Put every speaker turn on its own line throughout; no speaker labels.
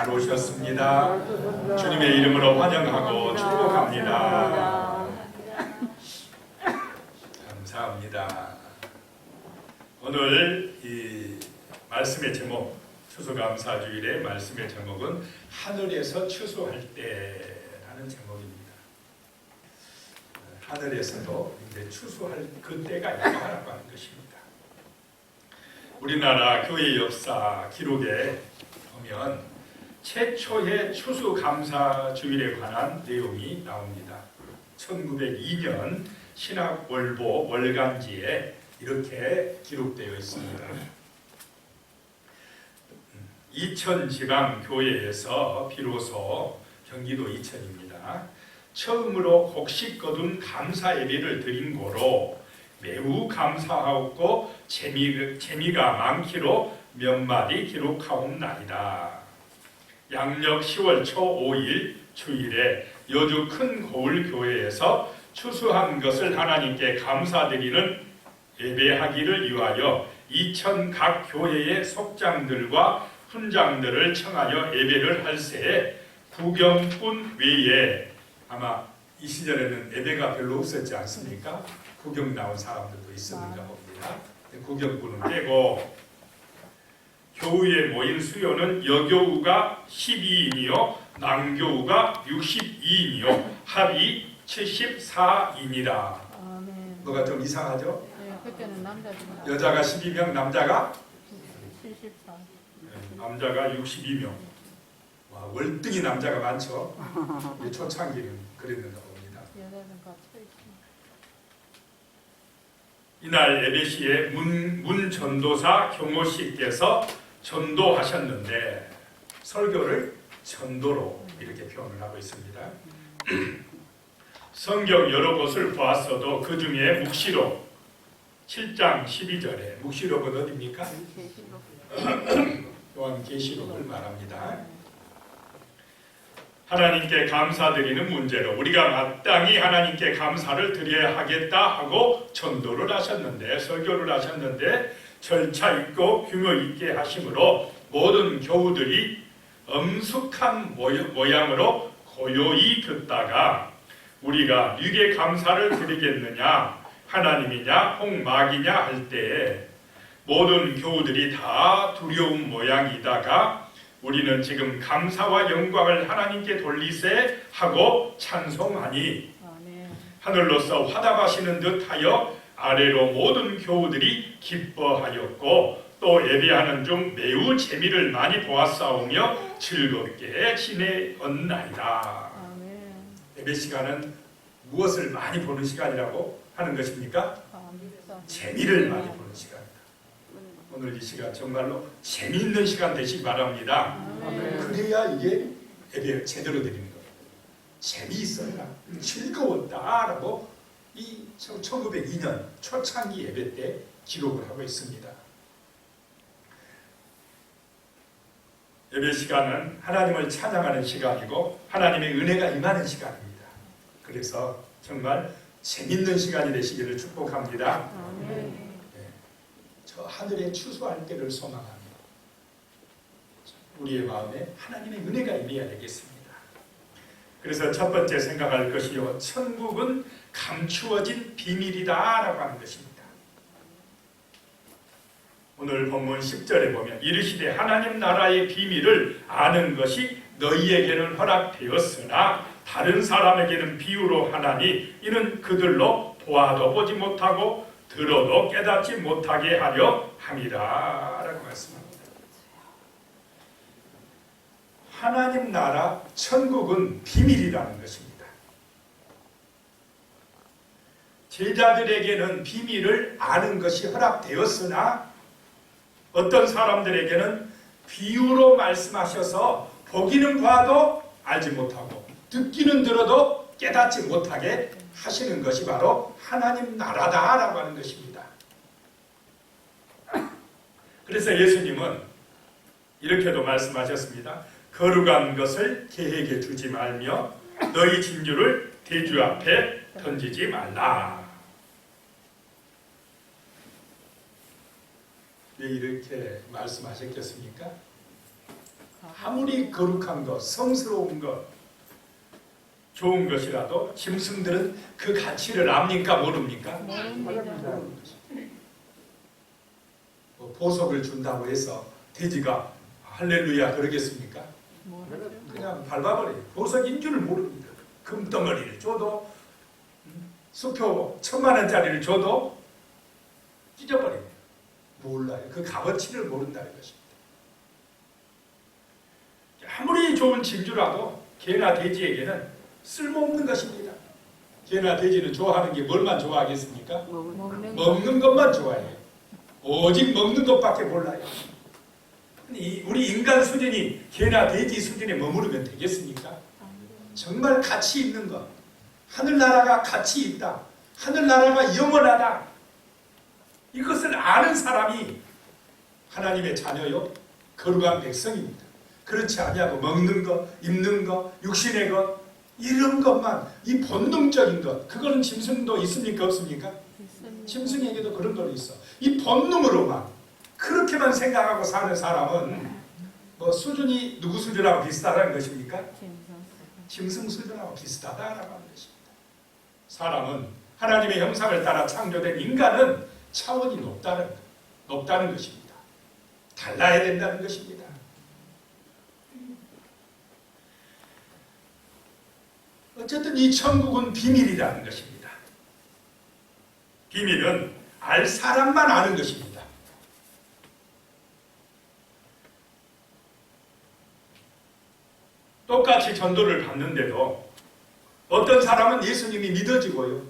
잘 오셨습니다. 주님의 이름으로 환영하고 축복합니다. 감사합니다. 오늘 이 말씀의 제목, 추수감사주일의 말씀의 제목은 하늘에서 추수할 때라는 제목입니다. 하늘에서도 이제 추수할 그 때가 있다라고 하는 것입니다. 우리나라 교회 역사 기록에 보면 최초의 추수감사주일에 관한 내용이 나옵니다. 1902년 신학월보 월간지에 이렇게 기록되어 있습니다. 이천지방교회에서 비로소 경기도 이천입니다. 처음으로 곡식 거둔 감사 예배를 드린 고로 매우 감사하고 재미가 많기로 몇 마디 기록하옵나이다. 양력 10월 초 5일 주일에 여주 큰 고을교회에서 추수한 것을 하나님께 감사드리는 예배하기를 위하여 이천 각 교회의 속장들과 훈장들을 청하여 예배를 할 새에 구경꾼 외에, 아마 이 시절에는 예배가 별로 없었지 않습니까? 구경 나온 사람들도 있었는가 봅니다. 구경꾼은 빼고 교우에 모인 수요는 여교우가 12인이요 남교우가 62인이요 합이 74인이라. 뭐가 좀 이상하죠?
네, 그때는 남자들만
여자가 12명, 남자가
74.
남자가 62명. 와, 월등히 남자가 많죠. 초창기는 그랬는가 봅니다.
여자는 갇혀 있습니다.
이날 예배 시에 문 전도사 경호 씨께서 전도하셨는데 설교를 전도로 이렇게 표현을 하고 있습니다. 성경 여러 곳을 보았어도 그 중에 묵시록 7장 12절에 묵시록은 어디입니까? 요한계시록을 말합니다. 하나님께 감사드리는 문제로 우리가 마땅히 하나님께 감사를 드려야 하겠다 하고 전도를 하셨는데, 설교를 하셨는데 절차 있고 규모 있게 하심으로 모든 교우들이 엄숙한 모양으로 고요히 듣다가 우리가 누게 감사를 드리겠느냐, 하나님이냐 혹마귀냐 할 때에 모든 교우들이 다 두려운 모양이다가 우리는 지금 감사와 영광을 하나님께 돌리세 하고 찬송하니 하늘로서 화답하시는 듯하여 아래로 모든 교우들이 기뻐하였고 또 예배하는 중 매우 재미를 많이 보았사오며 즐겁게 지내었나이다. 예배 시간은 무엇을 많이 보는 시간이라고 하는 것입니까? 재미를 많이 보는 시간입니다. 오늘 이 시간 정말로 재미있는 시간 되시기 바랍니다. 그래야 이게 예배 제대로 드리는 거예요. 재미있어야 즐거웠다라고 이 1902년 초창기 예배 때 기록을 하고 있습니다. 예배 시간은 하나님을 찬양하는 시간이고 하나님의 은혜가 임하는 시간입니다. 그래서 정말 재밌는 시간이 되시기를 축복합니다. 네. 저 하늘에 추수할 때를 소망합니다. 우리의 마음에 하나님의 은혜가 임해야 되겠습니다. 그래서 첫 번째 생각할 것이요, 천국은 감추어진 비밀이다라고 하는 것입니다. 오늘 본문 10절에 보면 이르시되 하나님 나라의 비밀을 아는 것이 너희에게는 허락되었으나 다른 사람에게는 비유로 하나니 이는 그들로 보아도 보지 못하고 들어도 깨닫지 못하게 하려 함이라 라고 말씀합니다. 하나님 나라 천국은 비밀이라는 것입니다. 제자들에게는 비밀을 아는 것이 허락되었으나 어떤 사람들에게는 비유로 말씀하셔서 보기는 봐도 알지 못하고 듣기는 들어도 깨닫지 못하게 하시는 것이 바로 하나님 나라다라고 하는 것입니다. 그래서 예수님은 이렇게도 말씀하셨습니다. 거룩한 것을 계획에 두지 말며 너희 진주를 대주 앞에 던지지 말라. 왜 이렇게 말씀하셨겠습니까? 아무리 거룩한 것, 성스러운 것, 좋은 것이라도 짐승들은 그 가치를 압니까? 모릅니까?
모릅니다.
뭐 보석을 준다고 해서 돼지가 할렐루야 그러겠습니까?
모르죠.
그냥 밟아버려요. 보석인 줄을 모릅니다. 금덩어리를 줘도 수표 1000만원짜리를 줘도 찢어버립니다. 몰라요. 그 값어치를 모른다는 것입니다. 아무리 좋은 진주라도 개나 돼지에게는 쓸모없는 것입니다. 개나 돼지는 좋아하는 게 뭘만 좋아하겠습니까? 먹는 것만 좋아해요. 오직 먹는 것밖에 몰라요. 우리 인간 수준이 개나 돼지 수준에 머무르면 되겠습니까? 정말 가치 있는 것, 하늘나라가 가치 있다, 하늘나라가 영원하다, 이것을 아는 사람이 하나님의 자녀요 거룩한 백성입니다. 그렇지 아니하고 먹는 것, 입는 것, 육신의 것, 이런 것만, 이 본능적인 것, 그거는 짐승도 있습니까? 없습니까?
있습니다.
짐승에게도 그런 거 있어. 이 본능으로만 그렇게만 생각하고 사는 사람은 뭐 수준이 누구 수준하고 비슷하다는 것입니까? 짐승 수준하고 비슷하다라고 하는 것입니다. 사람은 하나님의 형상을 따라 창조된 인간은 차원이 높다는 것입니다. 달라야 된다는 것입니다. 어쨌든 이 천국은 비밀이라는 것입니다. 비밀은 알 사람만 아는 것입니다. 똑같이 전도를 받는데도 어떤 사람은 예수님이 믿어지고요,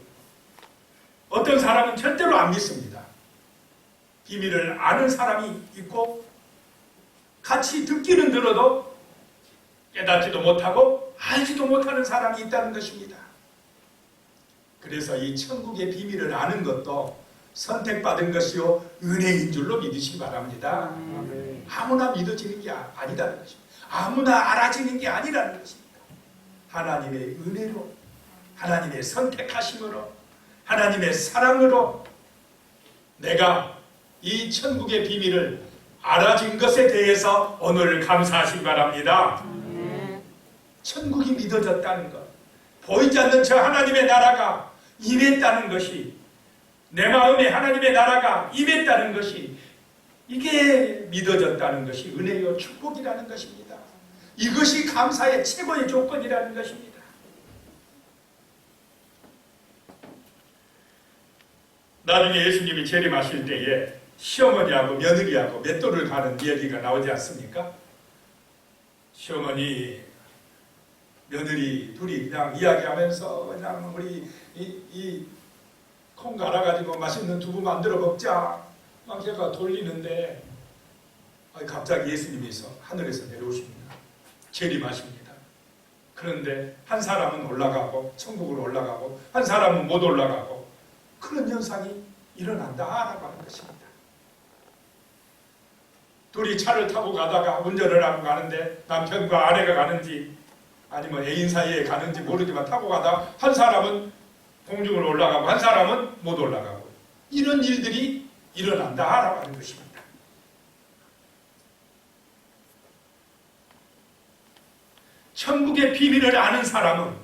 어떤 사람은 절대로 안 믿습니다. 비밀을 아는 사람이 있고 같이 듣기는 들어도 깨닫지도 못하고 알지도 못하는 사람이 있다는 것입니다. 그래서 이 천국의 비밀을 아는 것도 선택받은 것이요 은혜인 줄로 믿으시기 바랍니다. 아무나 믿어지는 게 아니다는 것입니다. 아무나 알아지는 게 아니라는 것입니다. 하나님의 은혜로, 하나님의 선택하심으로, 하나님의 사랑으로 내가 이 천국의 비밀을 알아진 것에 대해서 오늘 감사하시기 바랍니다. 천국이 믿어졌다는 것, 보이지 않는 저 하나님의 나라가 임했다는 것이, 내 마음에 하나님의 나라가 임했다는 것이, 이게 믿어졌다는 것이 은혜요 축복이라는 것입니다. 이것이 감사의 최고의 조건이라는 것입니다. 나중에 예수님이 재림하실 때에 시어머니하고 며느리하고 맷돌을 가는 이야기가 나오지 않습니까? 시어머니 며느리 둘이 그냥 이야기하면서 그냥 우리 콩 갈아가지고 맛있는 두부 만들어 먹자 막 제가 돌리는데 갑자기 예수님께서 하늘에서 내려오십니다. 재림하십니다. 그런데 한 사람은 올라가고 천국으로 올라가고 한 사람은 못 올라가고 그런 현상이 일어난다라고 하는 것입니다. 둘이 차를 타고 가다가 운전을 하고 가는데 남편과 아내가 가는지 아니면 애인 사이에 가는지 모르지만 타고 가다가 한 사람은 공중으로 올라가고 한 사람은 못 올라가고 이런 일들이 일어난다라고 하는 것입니다. 천국의 비밀을 아는 사람은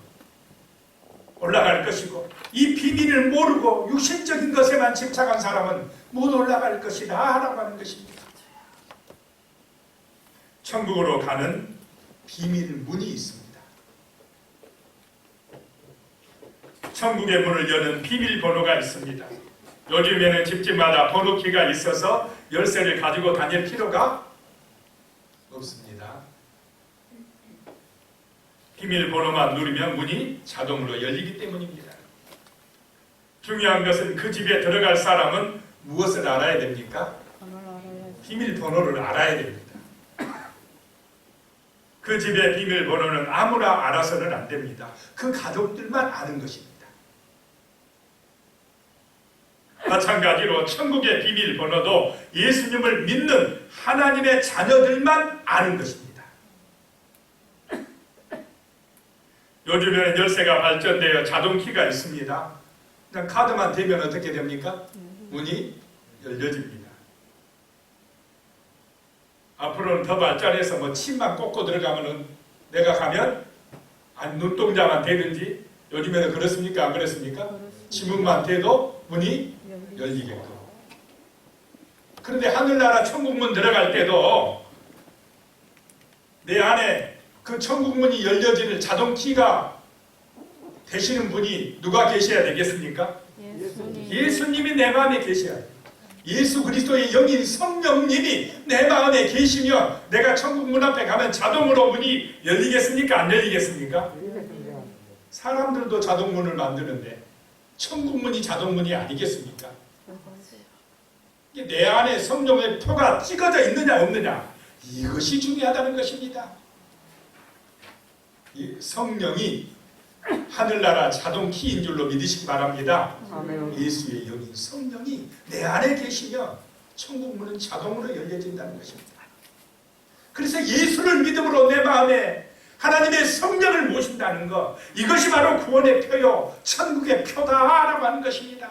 올라갈 것이고 이 비밀을 모르고 육신적인 것에만 집착한 사람은 못 올라갈 것이다 라고 하는 것입니다. 천국으로 가는 비밀 문이 있습니다. 천국의 문을 여는 비밀번호가 있습니다. 요즘에는 집집마다 번호키가 있어서 열쇠를 가지고 다닐 필요가 없습니다. 비밀번호만 누르면 문이 자동으로 열리기 때문입니다. 중요한 것은 그 집에 들어갈 사람은 무엇을 알아야 됩니까? 비밀번호를 알아야 됩니다. 그 집의 비밀번호는 아무나 알아서는 안 됩니다. 그 가족들만 아는 것입니다. 마찬가지로 천국의 비밀번호도 예수님을 믿는 하나님의 자녀들만 아는 것입니다. 요즘에는 열쇠가 발전되어 자동키가 있습니다. 그냥 카드만 대면 어떻게 됩니까? 문이 열려집니다. 앞으로는 더 발전해서 뭐 침만 꽂고 들어가면은 내가 가면 눈동자만 대든지 요즘에는 그렇습니까? 안 그렇습니까? 지문만 대도 문이 열리게끔. 그런데 하늘나라 천국문 들어갈 때도 내 안에 그 천국문이 열려지는 자동키가 되시는 분이 누가 계셔야 되겠습니까? 예수님이 내 마음에 계셔야 돼요. 예수 그리스도의 영인 성령님이 내 마음에 계시면 내가 천국문 앞에 가면 자동으로 문이 열리겠습니까? 안 열리겠습니까? 사람들도 자동문을 만드는데 천국문이 자동문이 아니겠습니까? 이게 내 안에 성령의 표가 찍어져 있느냐 없느냐, 이것이 중요하다는 것입니다. 이 성령이 하늘나라 자동키인 줄로 믿으시기 바랍니다.
아멘.
예수의 영인 성령이 내 안에 계시면 천국문은 자동으로 열려진다는 것입니다. 그래서 예수를 믿음으로 내 마음에 하나님의 성령을 모신다는 것, 이것이 바로 구원의 표요 천국의 표다라고 하는 것입니다.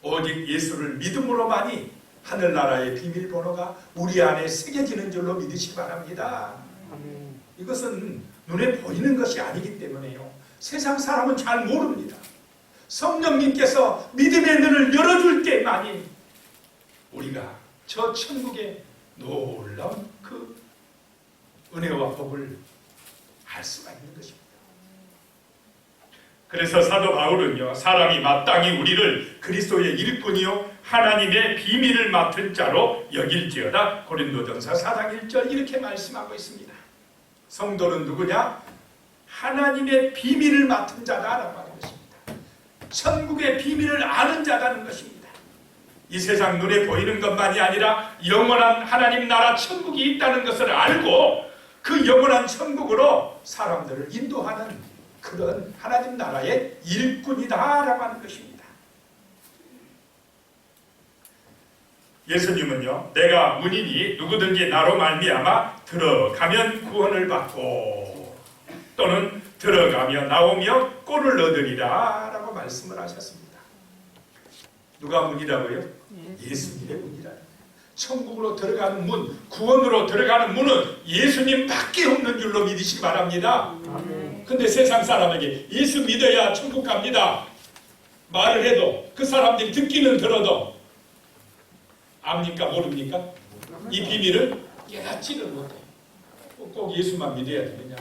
오직 예수를 믿음으로만이 하늘나라의 비밀번호가 우리 안에 새겨지는 줄로 믿으시기 바랍니다.
아멘.
이것은 눈에 보이는 것이 아니기 때문에요. 세상 사람은 잘 모릅니다. 성령님께서 믿음의 눈을 열어줄 때만이 우리가 저 천국의 놀라운 그 은혜와 복을 알 수가 있는 것입니다. 그래서 사도 바울은요, 사람이 마땅히 우리를 그리스도의 일꾼이요 하나님의 비밀을 맡은 자로 여길지어다, 고린도전서 4장 1절 이렇게 말씀하고 있습니다. 성도는 누구냐? 하나님의 비밀을 맡은 자다라고 하는 것입니다. 천국의 비밀을 아는 자라는 것입니다. 이 세상 눈에 보이는 것만이 아니라 영원한 하나님 나라 천국이 있다는 것을 알고 그 영원한 천국으로 사람들을 인도하는 그런 하나님 나라의 일꾼이다라고 하는 것입니다. 예수님은요, 내가 문이니 누구든지 나로 말미암아 들어가면 구원을 받고 또는 들어가며 나오며 꼴을 얻으리라 라고 말씀을 하셨습니다. 누가 문이라고요? 예수님의 문이라. 천국으로 들어가는 문, 구원으로 들어가는 문은 예수님밖에 없는 줄로 믿으시기 바랍니다. 근데 세상 사람에게 예수 믿어야 천국 갑니다 말을 해도 그 사람들이 듣기는 들어도 압니까? 모릅니까? 이 비밀을 깨닫지를 못해요. 꼭 예수만 믿어야 되느냐?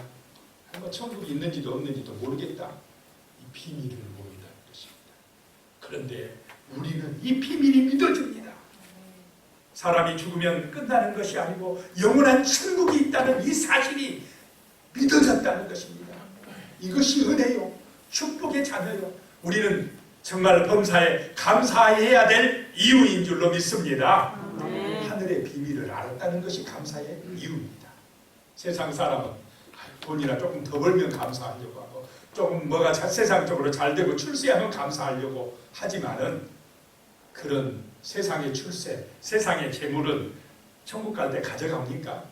뭐 천국이 있는지도 없는지도 모르겠다. 이 비밀을 모른다는 것입니다. 그런데 우리는 이 비밀이 믿어집니다. 사람이 죽으면 끝나는 것이 아니고 영원한 천국이 있다는 이 사실이 믿어졌다는 것입니다. 이것이 은혜요, 축복의 자녀요. 우리는 정말 범사에 감사해야 될 이유인 줄로 믿습니다. 하늘의 비밀을 알았다는 것이 감사의 이유입니다. 세상 사람은 돈이나 조금 더 벌면 감사하려고 하고 조금 뭐가 세상적으로 잘 되고 출세하면 감사하려고 하지만은 그런 세상의 출세, 세상의 재물은 천국 갈 때 가져갑니까?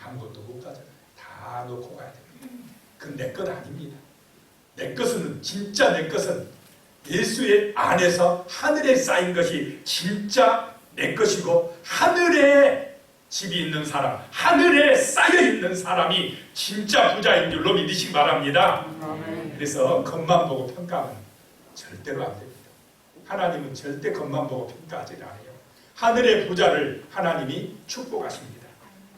아무것도 못 가져가요. 다 놓고 가야 됩니다. 그건 내 것 아닙니다. 내 것은, 진짜 내 것은 예수의 안에서 하늘에 쌓인 것이 진짜 내 것이고, 하늘에 집이 있는 사람, 하늘에 쌓여 있는 사람이 진짜 부자인 줄로 믿으시기 바랍니다. 그래서 겉만 보고 평가는 절대로 안 됩니다. 하나님은 절대 겉만 보고 평가하지 않아요. 하늘의 부자를 하나님이 축복하십니다.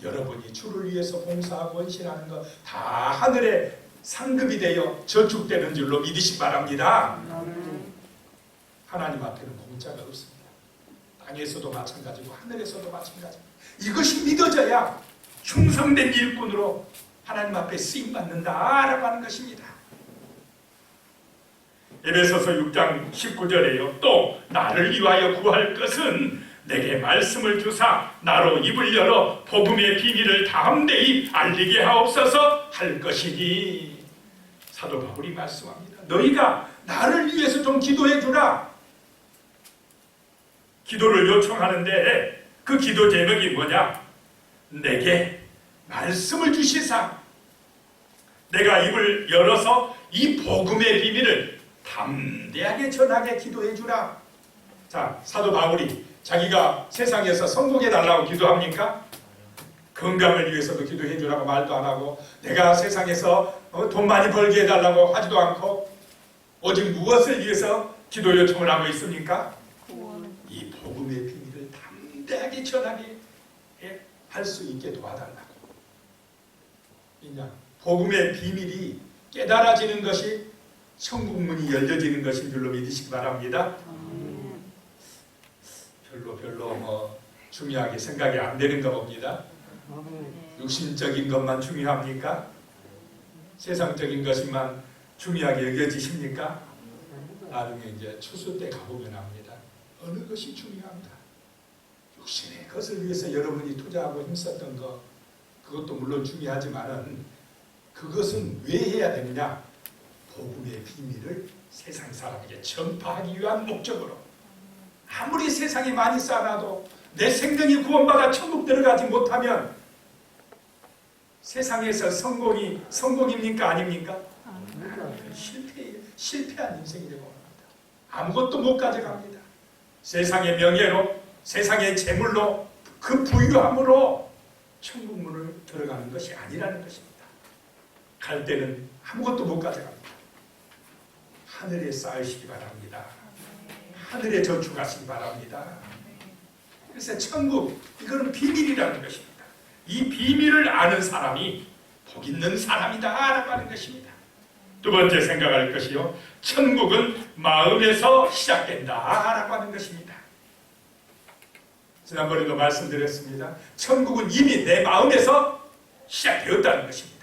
여러분이 주를 위해서 봉사하고 헌신하는 것 다 하늘의 상급이 되어 저축되는 줄로 믿으시기 바랍니다. 하나님 앞에는 공짜가 없습니다. 땅에서도 마찬가지고 하늘에서도 마찬가지고, 이것이 믿어져야 충성된 일꾼으로 하나님 앞에 쓰임받는다라고 하는 것입니다. 에베소서 6장 19절에요. 또 나를 위하여 구할 것은 내게 말씀을 주사 나로 입을 열어 복음의 비밀을 담대히 알리게 하옵소서 할 것이니. 사도 바울이 말씀합니다. 너희가 나를 위해서 좀 기도해 주라. 기도를 요청하는데 그 기도 제목이 뭐냐? 내게 말씀을 주시사 내가 입을 열어서 이 복음의 비밀을 담대하게 전하게 기도해 주라. 자, 사도 바울이 자기가 세상에서 성공해 달라고 기도합니까? 건강을 위해서도 기도해 주라고 말도 안 하고, 내가 세상에서 돈 많이 벌게 해달라고 하지도 않고, 오직 무엇을 위해서 기도 요청을 하고 있습니까? 이 복음의 비밀을 담대하게 전하게 할 수 있게 도와달라고. 이제 복음의 비밀이 깨달아지는 것이 천국문이 열려지는 것인 줄로 믿으시기 바랍니다. 별로 중요하게 생각이 안 되는가 봅니다. 육신적인 것만 중요합니까? 세상적인 것만 중요하게 여겨지십니까? 나중에 이제 추수 때 가보면 압니다. 어느 것이 중요합니다. 육신의 것을 위해서 여러분이 투자하고 힘썼던 것, 그것도 물론 중요하지만은 그것은 왜 해야 되느냐? 복음의 비밀을 세상 사람에게 전파하기 위한 목적으로. 아무리 세상에 많이 쌓아놔도 내 생명이 구원받아 천국 들어가지 못하면 세상에서 성공입니까? 아닙니까? 실패한 인생이 되고 옵니다. 아무것도 못 가져갑니다. 세상의 명예로, 세상의 재물로, 그 부유함으로 천국문을 들어가는 것이 아니라는 것입니다. 갈 때는 아무것도 못 가져갑니다. 하늘에 쌓으시기 바랍니다. 하늘에 저축하시기 바랍니다. 그래서 천국, 이거는 비밀이라는 것입니다. 이 비밀을 아는 사람이 복 있는 사람이다 라고 하는 것입니다. 두 번째 생각할 것이요, 천국은 마음에서 시작된다 라고 하는 것입니다. 지난번에도 말씀드렸습니다. 천국은 이미 내 마음에서 시작되었다는 것입니다.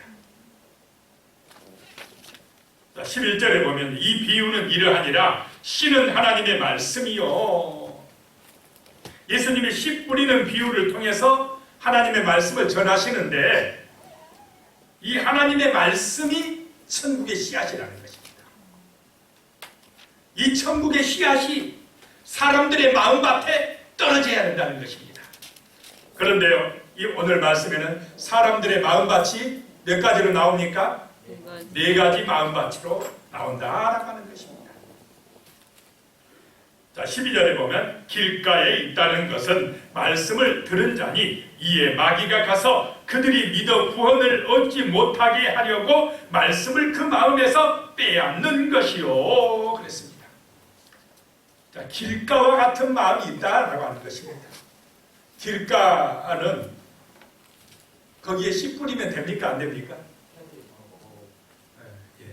11절에 보면 이 비유는 이러하니라. 씨는 하나님의 말씀이요. 예수님이 씨 뿌리는 비유를 통해서 하나님의 말씀을 전하시는데, 이 하나님의 말씀이 천국의 씨앗이라는 것입니다. 이 천국의 씨앗이 사람들의 마음밭에 떨어져야 된다는 것입니다. 그런데요, 이 오늘 말씀에는 사람들의 마음밭이 몇 가지로 나옵니까? 네 가지 마음밭으로 나온다라고 하는 것입니다. 자, 12절에 보면 길가에 있다는 것은 말씀을 들은 자니 이에 마귀가 가서 그들이 믿어 구원을 얻지 못하게 하려고 말씀을 그 마음에서 빼앗는 것이요 그랬습니다. 자, 길가와 같은 마음이 있다라고 하는 것입니다. 길가는 거기에 씨 뿌리면 됩니까? 안 됩니까?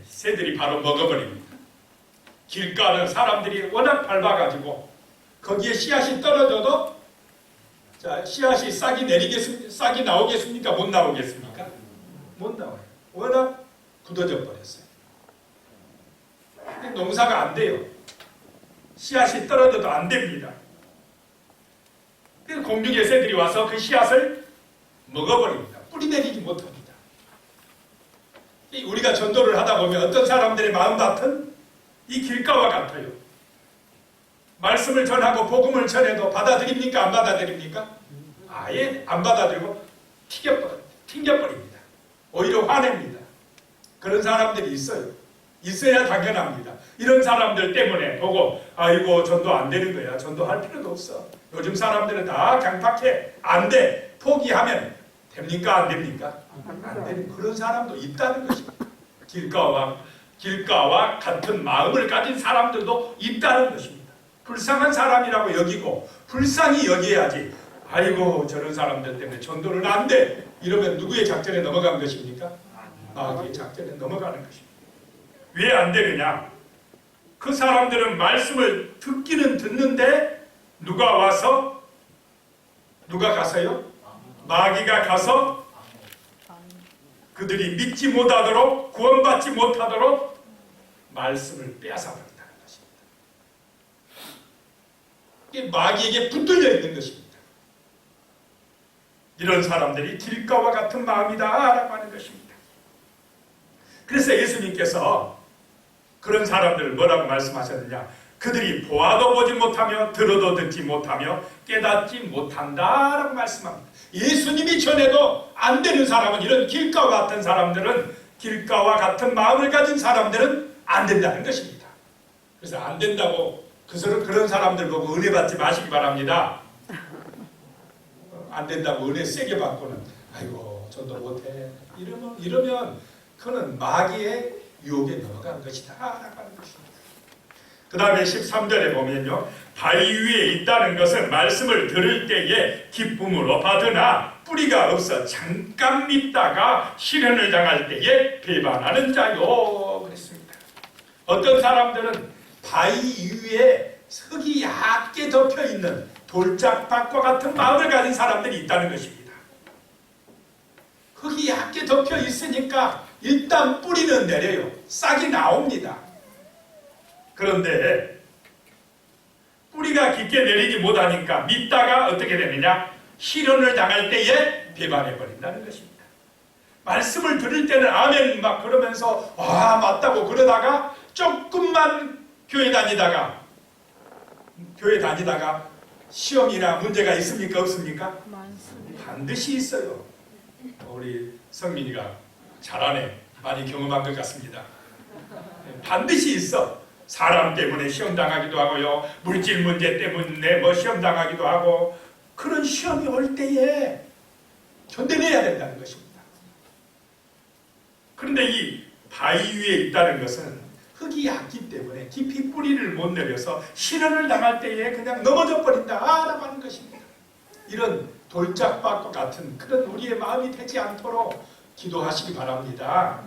새들이 바로 먹어버립니다. 길가는 사람들이 워낙 밟아가지고 거기에 씨앗이 떨어져도, 자, 씨앗이 싹이 나오겠습니까? 못 나오겠습니까? 못 나와요. 워낙 굳어져 버렸어요. 농사가 안 돼요. 씨앗이 떨어져도 안 됩니다. 공중의 새들이 와서 그 씨앗을 먹어버립니다. 뿌리 내리지 못합니다. 우리가 전도를 하다 보면 어떤 사람들의 마음밭은 이 길가와 같아요. 말씀을 전하고 복음을 전해도 받아들입니까? 안 받아들입니까? 아예 안 받아들이고 튕겨버립니다. 오히려 화냅니다. 그런 사람들이 있어요. 있어야 당연합니다. 이런 사람들 때문에 보고, 아이고 전도 안 되는 거야. 전도할 필요도 없어. 요즘 사람들은 다 강팍해. 안 돼. 포기하면 됩니까? 안 됩니까? 안 되는 그런 사람도 있다는 것입니다. 길가와 같은 마음을 가진 사람들도 있다는 것입니다. 불쌍한 사람이라고 여기고 불쌍히 여겨야지, 아이고 저런 사람들 때문에 전도는 안 돼, 이러면 누구의 작전에 넘어간 것입니까? 마귀의 작전에 넘어가는 것입니다. 왜 안 되느냐? 그 사람들은 말씀을 듣기는 듣는데 누가 가서요? 마귀가 가서 그들이 믿지 못하도록, 구원받지 못하도록 말씀을 빼앗아버린다는 것입니다. 이게 마귀에게 붙들려 있는 것입니다. 이런 사람들이 길가와 같은 마음이다 라고 하는 것입니다. 그래서 예수님께서 그런 사람들을 뭐라고 말씀하셨느냐? 그들이 보아도 보지 못하며 들어도 듣지 못하며 깨닫지 못한다라고 말씀합니다. 예수님이 전해도 안 되는 사람은, 이런 길가와 같은 사람들은, 길가와 같은 마음을 가진 사람들은 안 된다는 것입니다. 그래서 안 된다고 그런 사람들 보고 은혜 받지 마시기 바랍니다. 안 된다고 은혜 세게 받고는 아이고 저도 못해 이러면 그는 마귀의 유혹에 넘어간 것이다 라고 하는 것입니다. 그 다음에 13절에 보면요, 바위 위에 있다는 것은 말씀을 들을 때에 기쁨으로 받으나 뿌리가 없어 잠깐 믿다가 시련을 당할 때에 배반하는 자요 그랬습니다. 어떤 사람들은 바위 위에 흙이 얕게 덮여 있는 돌짝밭과 같은 마음을 가진 사람들이 있다는 것입니다. 흙이 얕게 덮여 있으니까 일단 뿌리는 내려요. 싹이 나옵니다. 그런데 뿌리가 깊게 내리지 못하니까 믿다가 어떻게 되느냐? 시련을 당할 때에 배반해버린다는 것입니다. 말씀을 들을 때는 아멘 막 그러면서 아 맞다고 그러다가 조금만 교회 다니다가 시험이나 문제가 있습니까? 없습니까?
많습니다.
반드시 있어요. 우리 성민이가 잘하네. 많이 경험한 것 같습니다. 반드시 있어. 사람 때문에 시험 당하기도 하고요. 물질 문제 때문에 뭐 시험 당하기도 하고 그런 시험이 올 때에 견뎌내야 된다는 것입니다. 그런데 이 바위 위에 있다는 것은 흙이 얕기 때문에 깊이 뿌리를 못 내려서 시련을 당할 때에 그냥 넘어져 버린다라고 하는 것입니다. 이런 돌짝밭과 같은 그런 우리의 마음이 되지 않도록 기도하시기 바랍니다.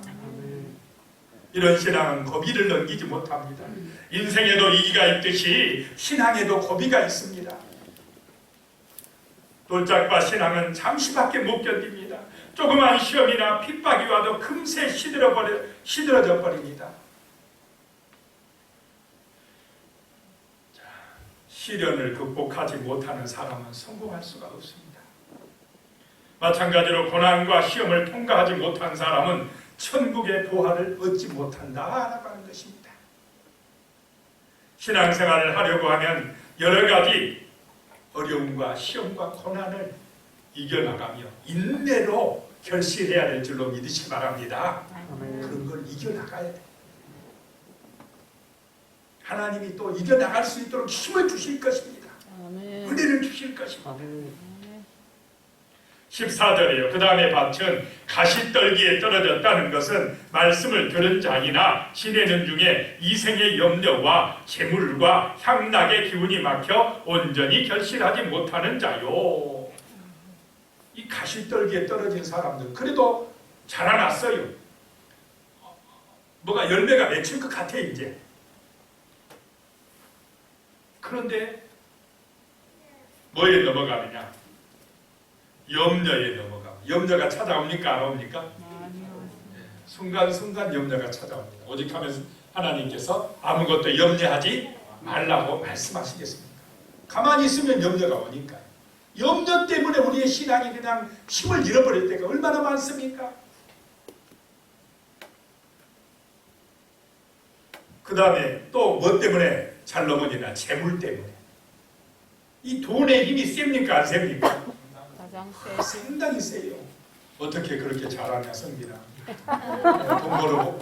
이런 신앙은 고비를 넘기지 못합니다. 인생에도 위기가 있듯이 신앙에도 고비가 있습니다. 돌짝밭 신앙은 잠시밖에 못 견딥니다. 조그만 시험이나 핍박이 와도 금세 시들어져 버립니다. 시련을 극복하지 못하는 사람은 성공할 수가 없습니다. 마찬가지로 고난과 시험을 통과하지 못한 사람은 천국의 보화를 얻지 못한다라고 하는 것입니다. 신앙생활을 하려고 하면 여러 가지 어려움과 시험과 고난을 이겨나가며 인내로 결실해야 될 줄로 믿으시기 바랍니다. 그런 걸 이겨나가야 돼요. 하나님이 또 이겨나갈 수 있도록 힘을 주실 것입니다. 은혜를 주실 것입니다. 14절이에요. 그 다음에 밭은 가시떨기에 떨어졌다는 것은 말씀을 들은 자이나 지내는 중에 이생의 염려와 재물과 향락의 기운이 막혀 온전히 결실하지 못하는 자요. 이 가시떨기에 떨어진 사람들 그래도 자라났어요. 뭐가 열매가 맺힐 것 같아 이제. 그런데 뭐에 넘어가느냐? 염려에 넘어가. 염려가 찾아옵니까? 안 옵니까? 순간순간 염려가 찾아옵니다. 오직 하면서 하나님께서 아무것도 염려하지 말라고 말씀하시겠습니까? 가만히 있으면 염려가 오니까. 염려 때문에 우리의 신앙이 그냥 힘을 잃어버릴 때가 얼마나 많습니까? 그 다음에 또 뭐 때문에 잘 넘어지나? 재물 때문에. 이 돈의 힘이 셉니까? 안 셉니까? 상당히 세요. 어떻게 그렇게 잘하냐 성민아.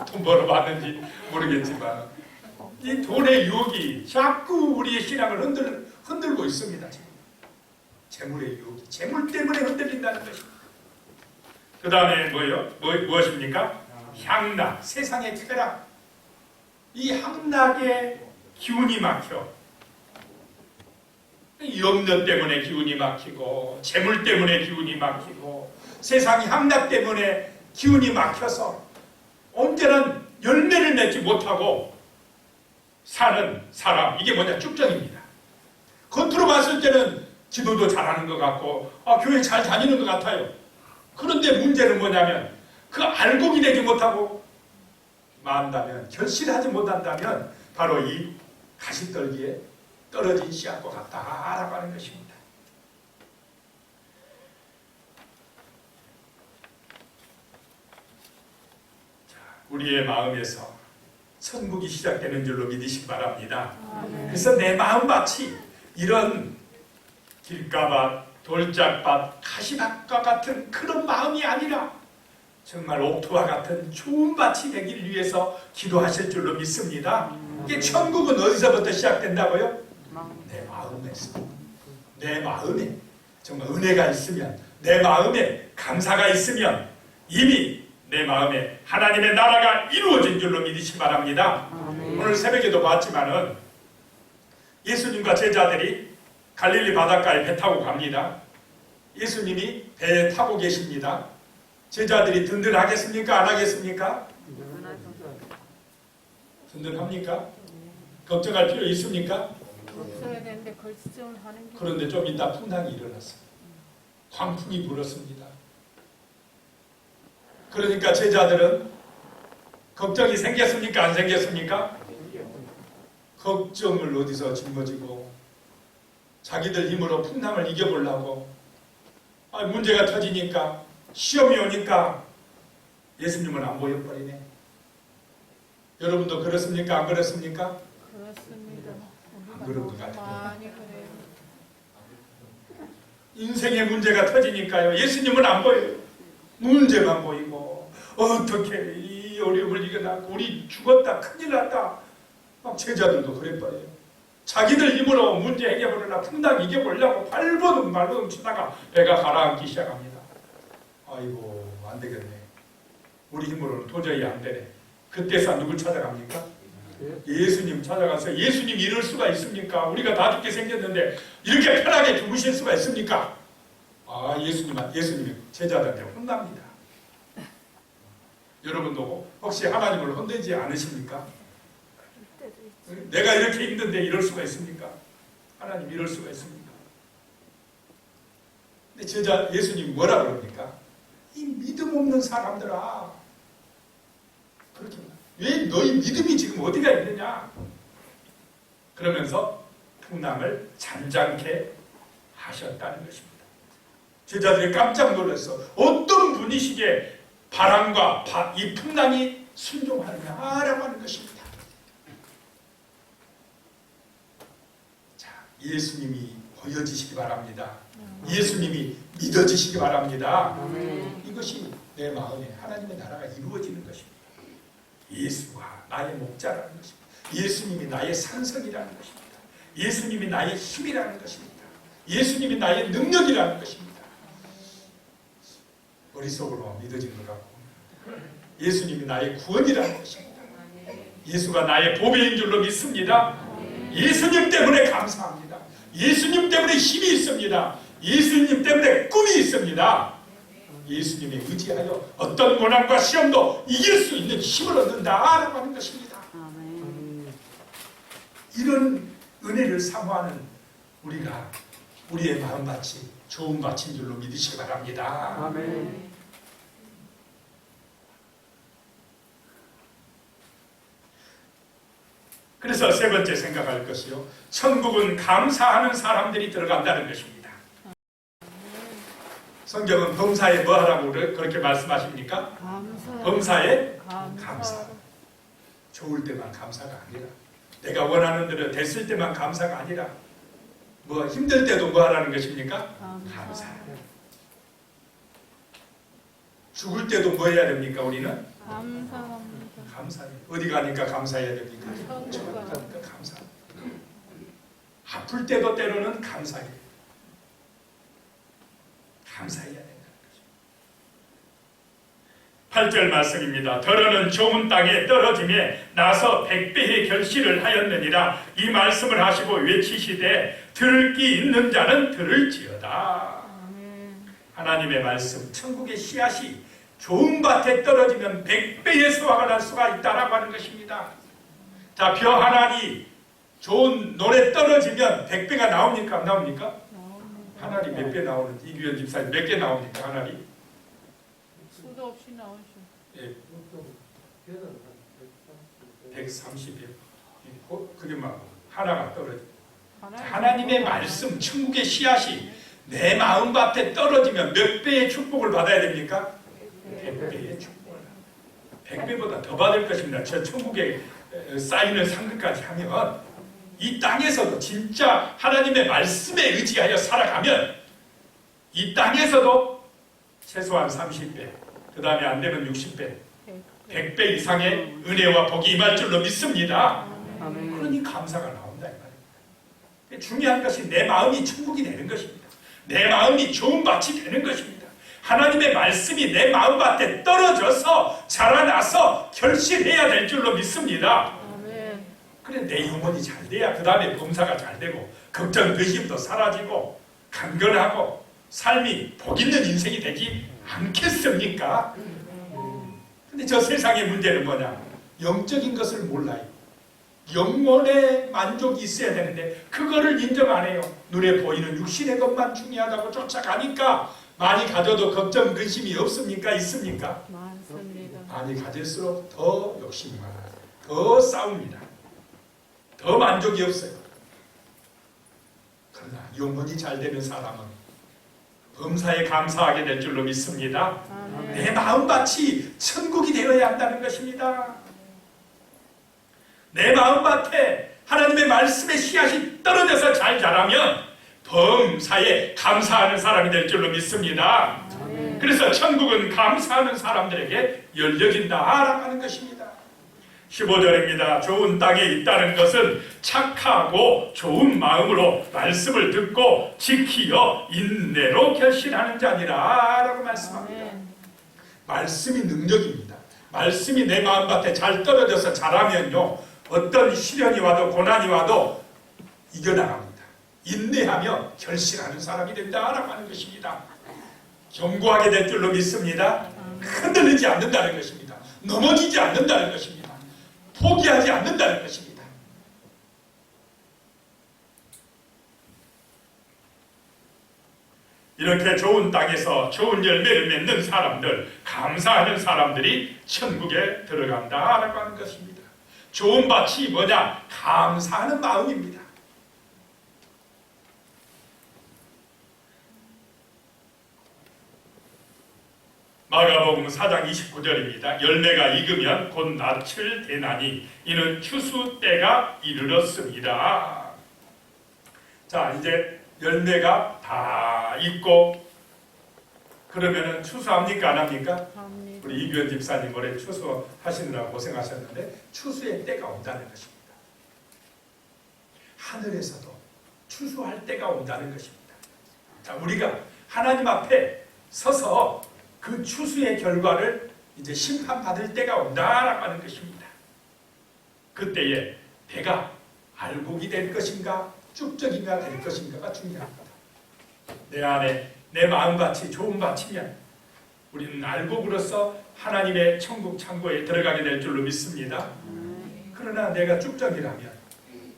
돈 벌어 봤는지 모르겠지만 이 돈의 유혹이 자꾸 우리의 신앙을 흔들고 있습니다. 지금. 재물의 유혹이 재물 때문에 흔들린다는 것입니다. 그 다음에 무엇입니까? 향락, 세상의 쾌락. 이 향락의 기운이 막혀. 염려 때문에 기운이 막히고 재물 때문에 기운이 막히고 세상이 향락 때문에 기운이 막혀서 언제는 열매를 맺지 못하고 사는 사람, 이게 뭐냐? 쭉정입니다. 겉으로 봤을 때는 기도도 잘하는 것 같고 교회 잘 다니는 것 같아요. 그런데 문제는 뭐냐면 그 알곡이 되지 못하고 만다면, 결실하지 못한다면 바로 이 가시떨기에 떨어진 씨앗과 같다라고 하는 것입니다. 자, 우리의 마음에서 천국이 시작되는 줄로 믿으시기 바랍니다. 그래서 내 마음밭이 이런 길가밭, 돌짝밭, 가시밭과 같은 그런 마음이 아니라 정말 옥토와 같은 좋은 밭이 되기를 위해서 기도하실 줄로 믿습니다. 이게 천국은 어디서부터 시작된다고요? 내 마음에서, 내 마음에 정말 은혜가 있으면, 내 마음에 감사가 있으면 이미 내 마음에 하나님의 나라가 이루어진 줄로 믿으시기 바랍니다. 오늘 새벽에도 봤지만은 예수님과 제자들이 갈릴리 바닷가에 배 타고 갑니다. 예수님이 배에 타고 계십니다. 제자들이 든든하겠습니까? 안 하겠습니까? 든든합니까? 걱정할 필요 있습니까?
없어야 되는데 결정을 하는 게.
그런데 좀 이따 풍랑이 일어났어요. 광풍이 불었습니다. 그러니까 제자들은 걱정이 생겼습니까? 안 생겼습니까? 걱정을 어디서 짊어지고 자기들 힘으로 풍랑을 이겨보려고 문제가 터지니까, 시험이 오니까 예수님은 안 보여버리네. 여러분도 그렇습니까? 안 그렇습니까?
그렇습니다.
안 그런 것 같아요.
많이 그래요.
인생의 문제가 터지니까요, 예수님은 안 보여요. 문제만 보이고, 어떻게 이 어려움을 이겨나고 우리 죽었다, 큰일 났다. 막 제자들도 그랬거든요. 자기들 힘으로 문제 해결하려고 풍랑 이겨보려고 발버둥 발버둥 치다가 배가 가라앉기 시작합니다. 아이고, 안 되겠네. 우리 힘으로는 도저히 안 되네. 그때서 누굴 찾아갑니까? 예수님 찾아가서, 예수님 이럴 수가 있습니까? 우리가 다 죽게 생겼는데 이렇게 편하게 죽으실 수가 있습니까? 예수님이 제자들한테 혼납니다. 여러분도 혹시 하나님을 혼내지 않으십니까? 내가 이렇게 힘든데 이럴 수가 있습니까? 하나님 이럴 수가 있습니까? 근데 예수님이 뭐라 그럽니까? 이 믿음 없는 사람들아, 그렇게 왜 너희 믿음이 지금 어디가 있느냐? 그러면서 풍랑을 잠잠케 하셨다는 것입니다. 제자들이 깜짝 놀랐어. 어떤 분이시기에 바람과 이 풍랑이 순종하느냐라고 하는 것입니다. 자, 예수님이 보여지시기 바랍니다. 예수님이 믿어지시기 바랍니다. 이것이 내 마음에 하나님의 나라가 이루어지는 것입니다. 예수가 나의 목자라는 것입니다. 예수님이 나의 산성이라는 것입니다. 예수님이 나의 힘이라는 것입니다. 예수님이 나의 능력이라는 것입니다. 머릿속으로 믿어지는 것 같고, 예수님이 나의 구원이라는 것입니다. 예수가 나의 보배인 줄로 믿습니다. 예수님 때문에 감사합니다. 예수님 때문에 힘이 있습니다. 예수님 때문에 꿈이 있습니다. 예수님에 의지하여 어떤 고난과 시험도 이길 수 있는 힘을 얻는다라고 하는 것입니다. 이런 은혜를 사모하는 우리가 우리의 마음밭이 좋은 밭인 줄로 믿으시기 바랍니다.
아멘.
그래서 세 번째 생각할 것이요, 천국은 감사하는 사람들이 들어간다는 것입니다. 성경은 범사에 뭐 하라고 그렇게 말씀하십니까? 범사에 감사. 좋을 때만 감사가 아니라, 내가 원하는 대로 됐을 때만 감사가 아니라, 뭐 힘들 때도 뭐 하라는 것입니까? 감사. 죽을 때도 뭐 해야 됩니까? 우리는
감사합니다.
감사해. 어디 가니까 감사해야 됩니까?
천국
가니까 감사. 아플 때도 때로는 감사해. 감사해야 된다는 거죠. 8절 말씀입니다. 더러는 좋은 땅에 떨어짐에 나서 100배의 결실을 하였느니라. 이 말씀을 하시고 외치시되 들을 귀 있는 자는 들을지어다. 하나님의 말씀, 천국의 씨앗이 좋은 밭에 떨어지면 100배의 수확을 할 수가 있다라고 하는 것입니다. 자, 벼 한 알이 좋은 논에 떨어지면 100배가 나옵니까? 안 나옵니까? 한 알이 몇 배 나오는지, 이규현 집사님 몇 개 나옵니까? 한 알이?
수도 없이 나오죠.
예, 130배. 그게 막 하나가 떨어져. 하나님의 말씀, 천국의 씨앗이 내 마음밭에 떨어지면 몇 배의 축복을 받아야 됩니까? 100배의 축복을. 100배보다 더 받을 것입니다. 저 천국에 쌓이는 상급까지 하면, 이 땅에서도 진짜 하나님의 말씀에 의지하여 살아가면 이 땅에서도 최소한 30배, 그 다음에 안 되면 60배, 100배 이상의 은혜와 복이 임할 줄로 믿습니다. 그러니 감사가 나온다 이 말입니다. 중요한 것이 내 마음이 천국이 되는 것입니다. 내 마음이 좋은 밭이 되는 것입니다. 하나님의 말씀이 내 마음밭에 떨어져서 자라나서 결실해야 될 줄로 믿습니다.
아멘.
그래 내 영혼이 잘 돼야 그 다음에 범사가 잘 되고 걱정 근심도 사라지고 강건하고 삶이 복 있는 인생이 되지 않겠습니까? 근데 저 세상의 문제는 뭐냐? 영적인 것을 몰라요. 영혼의 만족이 있어야 되는데 그거를 인정 안 해요. 눈에 보이는 육신의 것만 중요하다고 쫓아가니까 많이 가져도 걱정 근심이 없습니까? 있습니까?
많습니다.
많이 가질수록 더 욕심이 많아요. 더 싸웁니다. 더 만족이 없어요. 그러나 영혼이 잘 되는 사람은 범사에 감사하게 될 줄로 믿습니다.
아멘.
내 마음밭이 천국이 되어야 한다는 것입니다. 내 마음밭에 하나님의 말씀의 씨앗이 떨어져서 잘 자라면 범사에 감사하는 사람이 될 줄로 믿습니다.
아멘.
그래서 천국은 감사하는 사람들에게 열려진다라고 하는 것입니다. 15절입니다. 좋은 땅에 있다는 것은 착하고 좋은 마음으로 말씀을 듣고 지키어 인내로 결실하는 자니라 라고 말씀합니다.
아멘.
말씀이 능력입니다. 말씀이 내 마음밭에 잘 떨어져서 자라면요 어떤 시련이 와도 고난이 와도 이겨나갑니다. 인내하며 결실하는 사람이 된다라고 하는 것입니다. 견고하게 될 줄로 믿습니다. 흔들리지 않는다는 것입니다. 넘어지지 않는다는 것입니다. 포기하지 않는다는 것입니다. 이렇게 좋은 땅에서 좋은 열매를 맺는 사람들, 감사하는 사람들이 천국에 들어간다라고 하는 것입니다. 좋은 밭이 뭐냐? 감사하는 마음입니다. 마가복음 4장 29절입니다. 열매가 익으면 곧 낯을 대나니 이는 추수 때가 이르렀습니다. 자, 이제 열매가 다 익고 그러면은 추수합니까 안 합니까?
합니다.
우리 이규현 집사님 올해 추수하시느라 고생하셨는데 추수의 때가 온다는 것입니다. 하늘에서도 추수할 때가 온다는 것입니다. 자, 우리가 하나님 앞에 서서 그 추수의 결과를 이제 심판받을 때가 온다라고 하는 것입니다. 그때에 내가 알곡이 될 것인가 쭉적이가 될 것인가가 중요합니다. 내 안에 내 마음밭이 좋은 밭이면 우리는 알곡으로서 하나님의 천국 창고에 들어가게 될 줄로 믿습니다. 그러나 내가 쭉적이라면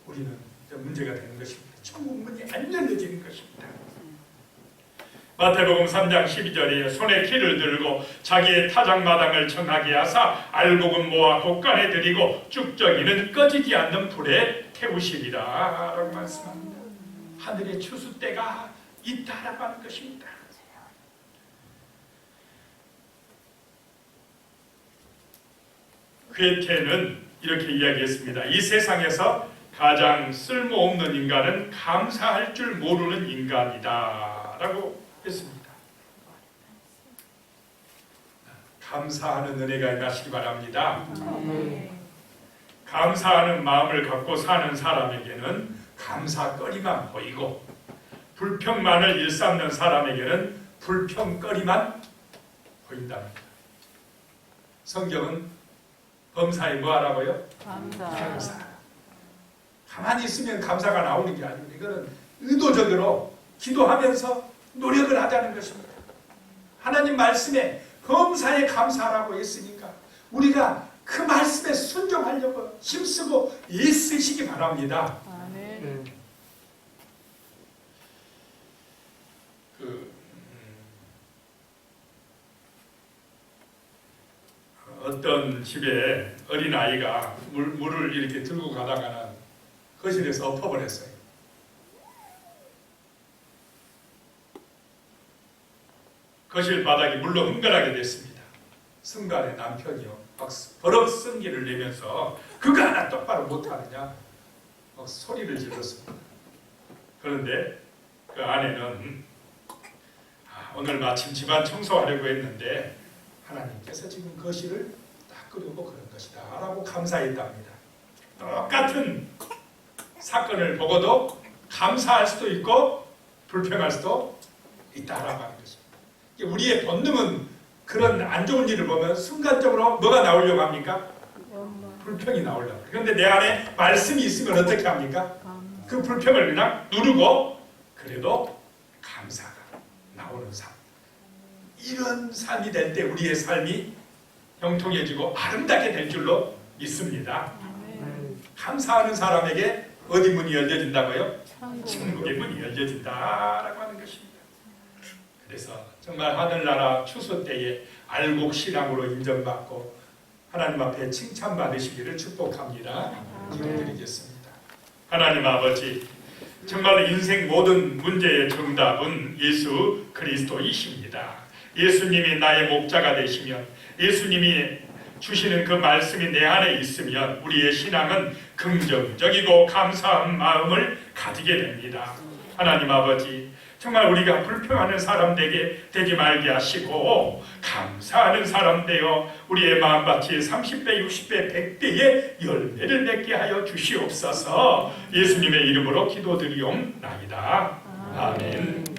우리는 문제가 되는 것입니다. 천국 문이 안 열려지는 것입니다. 마태복음 3장 12절에 손에 키를 들고 자기의 타작마당을 청하게 하사 알곡은 모아 곳간에 들이고 쭉정이는 꺼지지 않는 불에 태우시리라 라고 말씀합니다. 하늘의 추수 때가 있다라고 하는 것입니다. 괴테는 이렇게 이야기했습니다. 이 세상에서 가장 쓸모없는 인간은 감사할 줄 모르는 인간이다 라고 했습니다. 감사하는 은혜가 임하시기 바랍니다. 감사하는 마음을 갖고 사는 사람에게는 감사거리만 보이고 불평만을 일삼는 사람에게는 불평거리만 보인답니다. 성경은 범사에 뭐하라고요? 감사. 가만히 있으면 감사가 나오는 게 아닙니다. 이거는 의도적으로 기도하면서 노력을 하자는 것입니다. 하나님 말씀에 범사에 감사하라고 했으니까 우리가 그 말씀에 순종하려고 힘쓰고 애쓰시기 바랍니다.
아멘.
어떤 집에 어린아이가 물을 이렇게 들고 가다가는 거실에서 엎어버렸어요. 거실 바닥이 물로 흥건하게 됐습니다. 순간에 남편이요 막 버럭 성기를 내면서 그거 하나 똑바로 못하느냐 막 소리를 질렀습니다. 그런데 그 아내는 오늘 마침 집안 청소하려고 했는데 하나님께서 지금 거실을 닦으려고 그런 것이다 라고 감사했답니다. 똑같은 사건을 보고도 감사할 수도 있고 불평할 수도 있다라고 하는 것입니다. 우리의 본능은 그런 안 좋은 일을 보면 순간적으로 뭐가 나오려고 합니까? 불평이 나오려고. 그런데 내 안에 말씀이 있으면 어떻게 합니까? 그 불평을 그냥 누르고 그래도 감사가 나오는 삶. 이런 삶이 될 때 우리의 삶이 형통해지고 아름답게 될 줄로 믿습니다. 감사하는 사람에게 어디 문이 열려진다고요? 천국의 문이 열려진다라고 하는 것입니다. 그래서 정말 하늘나라 추수 때에 알곡신앙으로 인정받고 하나님 앞에 칭찬받으시기를 축복합니다. 기도드리겠습니다. 하나님 아버지, 정말 인생 모든 문제의 정답은 예수 그리스도이십니다. 예수님이 나의 목자가 되시면, 예수님이 주시는 그 말씀이 내 안에 있으면 우리의 신앙은 긍정적이고 감사한 마음을 가지게 됩니다. 하나님 아버지, 정말 우리가 불평하는 사람 되지 말게 하시고 감사하는 사람 되어 우리의 마음밭이 30배, 60배, 100배의 열매를 맺게 하여 주시옵소서. 예수님의 이름으로 기도드리옵나이다. 아멘.